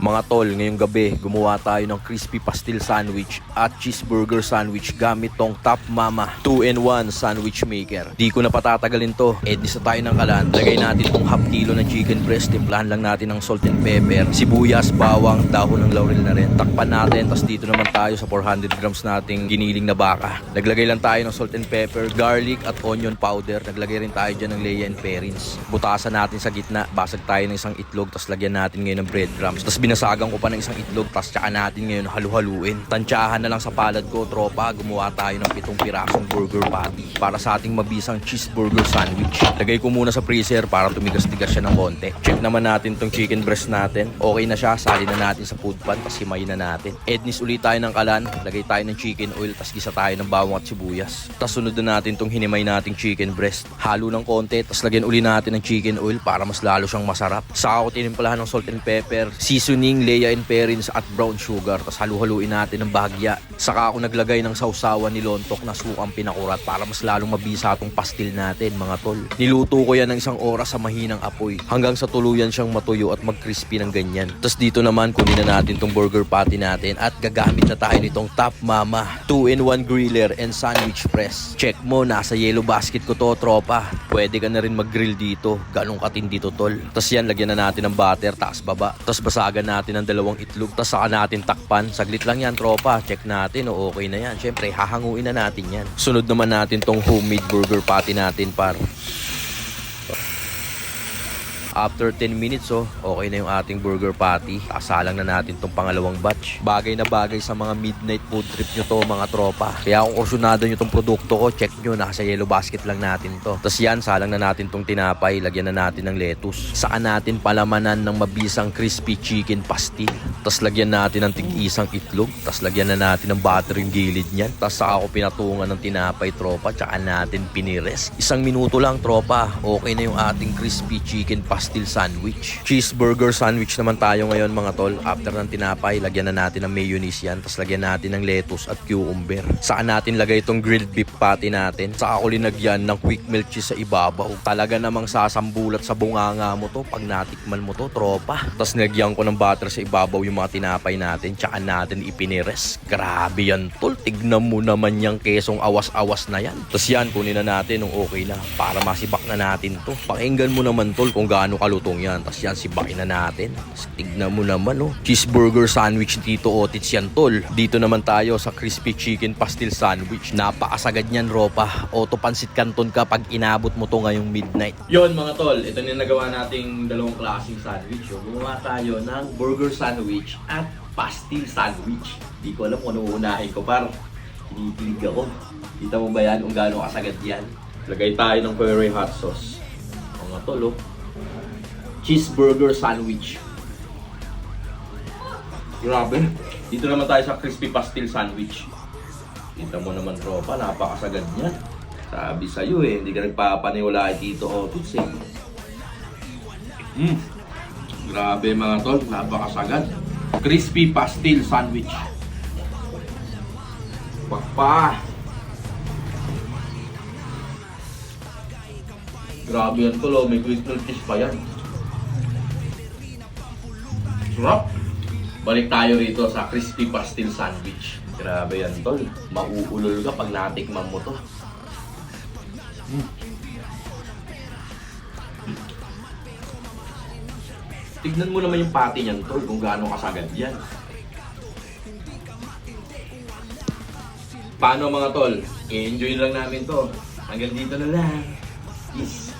Mga tol, ngayong gabi, gumawa tayo ng crispy pastil sandwich at cheeseburger sandwich gamit tong Top Mama 2-in-1 sandwich maker. Di ko na patatagalin to, edis na tayo ng kalan. Lagay natin tong half kilo ng chicken breast, timplahan lang natin ng salt and pepper, sibuyas, bawang, dahon ng laurel na rin. Takpan natin, tas dito naman tayo sa 400 grams nating giniling na baka. Naglagay lang tayo ng salt and pepper, garlic at onion powder. Naglagay rin tayo dyan ng Lea and Perrins. Butasan natin sa gitna, basag tayo ng isang itlog, tas lagyan natin ngayon ng breadcrumbs. Tas binasagan ko pa ng isang itlog, tas tsaka natin ngayon halu-haluin. Tansyahan na lang sa palad ko, tropa, gumawa tayo ng 7 pirasong burger patty para sa ating mabisang cheeseburger sandwich. Lagay ko muna sa freezer para tumigas-tigas siya ng konti. Check naman natin tong chicken breast natin. Okay na siya, salin na natin sa food pan, tas himayin na natin. Ednis ulit tayo ng kalan, lagay tayo ng chicken oil, tas gisa tayo ng bawang at sibuyas. Tas sunod na natin tong hinimay nating chicken breast. Halo ng konti, tas lagyan uli natin ng chicken oil para mas lalo siyang masarap. Saka ko tinimplahan ng salt and pepper, seasoning, Lea and Perrins at brown sugar. Tas halu-haluin natin ng bahagya. Saka ako naglagay ng sausawan ni Lontok na sukang pinakurat para mas lalong mabisa tong pastil natin, mga tol. Niluto ko yan ng 1 oras sa mahinang apoy hanggang sa tuluyan siyang matuyo at mag-crispy ng ganyan. Tas dito naman kunin na natin tong burger patty natin at gagamit na tayo nitong Top Mama 2-in-1 griller and sandwich press. Check mo, nasa yellow basket ko to, tropa. Pwede ka na rin mag-grill dito. Ganong katindi to, tol. Tas yan, lagyan na natin ng butter, taas baba. Tas basagan natin ng 2 itlog. Tas saka natin takpan. Saglit lang yan, tropa. Check natin, o okay na yan. Syempre, hahanguin na natin yan. Sunod naman natin tong homemade burger patty natin, par. After 10 minutes, okay na yung ating burger patty. Kasalang na natin tong pangalawang batch. Bagay na bagay sa mga midnight food trip nyo to, mga tropa. Kaya kung kursunado nyo tong produkto ko, check nyo, nasa yellow basket lang natin to. Tapos yan, salang na natin tong tinapay. Lagyan na natin ng lettuce. Saan natin palamanan ng mabisang crispy chicken pastil. Tapos lagyan natin ng tig-isang itlog. Tapos lagyan na natin ng butter yung gilid nyan. Tapos saka ako pinatungan ng tinapay, tropa. Tsaka natin pinires. 1 minuto lang, tropa. Okay na yung ating crispy chicken pastil sandwich. Cheeseburger sandwich naman tayo ngayon, mga tol. After ng tinapay, lagyan na natin ng mayonnaise yan. Tapos lagyan natin ng lettuce at cucumber. Saan natin lagay itong grilled beef patty natin. Saka ko linagyan ng quick melt cheese sa ibabaw. Talaga namang sasambulat sa bunganga mo to pag natikman mo to, tropa. Tapos nilagyan ko ng butter sa ibabaw yung mga tinapay natin. Tsaka natin ipinires. Grabe yan, tol. Tignan mo naman yung kesong awas-awas na yan. Tapos yan, kunin na natin nung okay na para masibak na natin to. Pakinggan mo naman, tol, kung gaano kalutong yan. Tapos yan, sibakin na natin. Tapos tignan mo naman, cheeseburger sandwich dito, Otits yan, tol. Dito naman tayo sa crispy chicken pastil sandwich. Napakasagad niyan, ropa. Auto pansit canton ka pag inabot mo to ngayong midnight. Yon, mga tol, ito na nagawa nating 2 klaseng sandwich. Gumawa tayo ng burger sandwich at pastil sandwich. Di ko alam kung ano unahin ko, par. Kinikilig ako. Kita mo ba yan kung gaano kasagad yan? Lagay tayo ng curry hot sauce. Mga tol, cheeseburger sandwich. Grabe. Dito naman tayo sa crispy pastil sandwich. Kita mo naman, tropa, napakasagad niyan. Sabi sa'yo hindi ka nagpapaniwala dito, Otits Grabe, mga tol, napakasagad. Crispy pastil sandwich. Pakpa. Grabe yan, tol, may quick melt cheese pa yan. Sarap! Balik tayo rito sa crispy pastil sandwich. Grabe yan, tol. Mauulol ka pag natikman mo to. Tignan mo naman yung patty niyan, tol, kung gaano kasagad yan. Paano, mga tol? I-enjoy lang namin to. Hanggang dito na lang. Peace.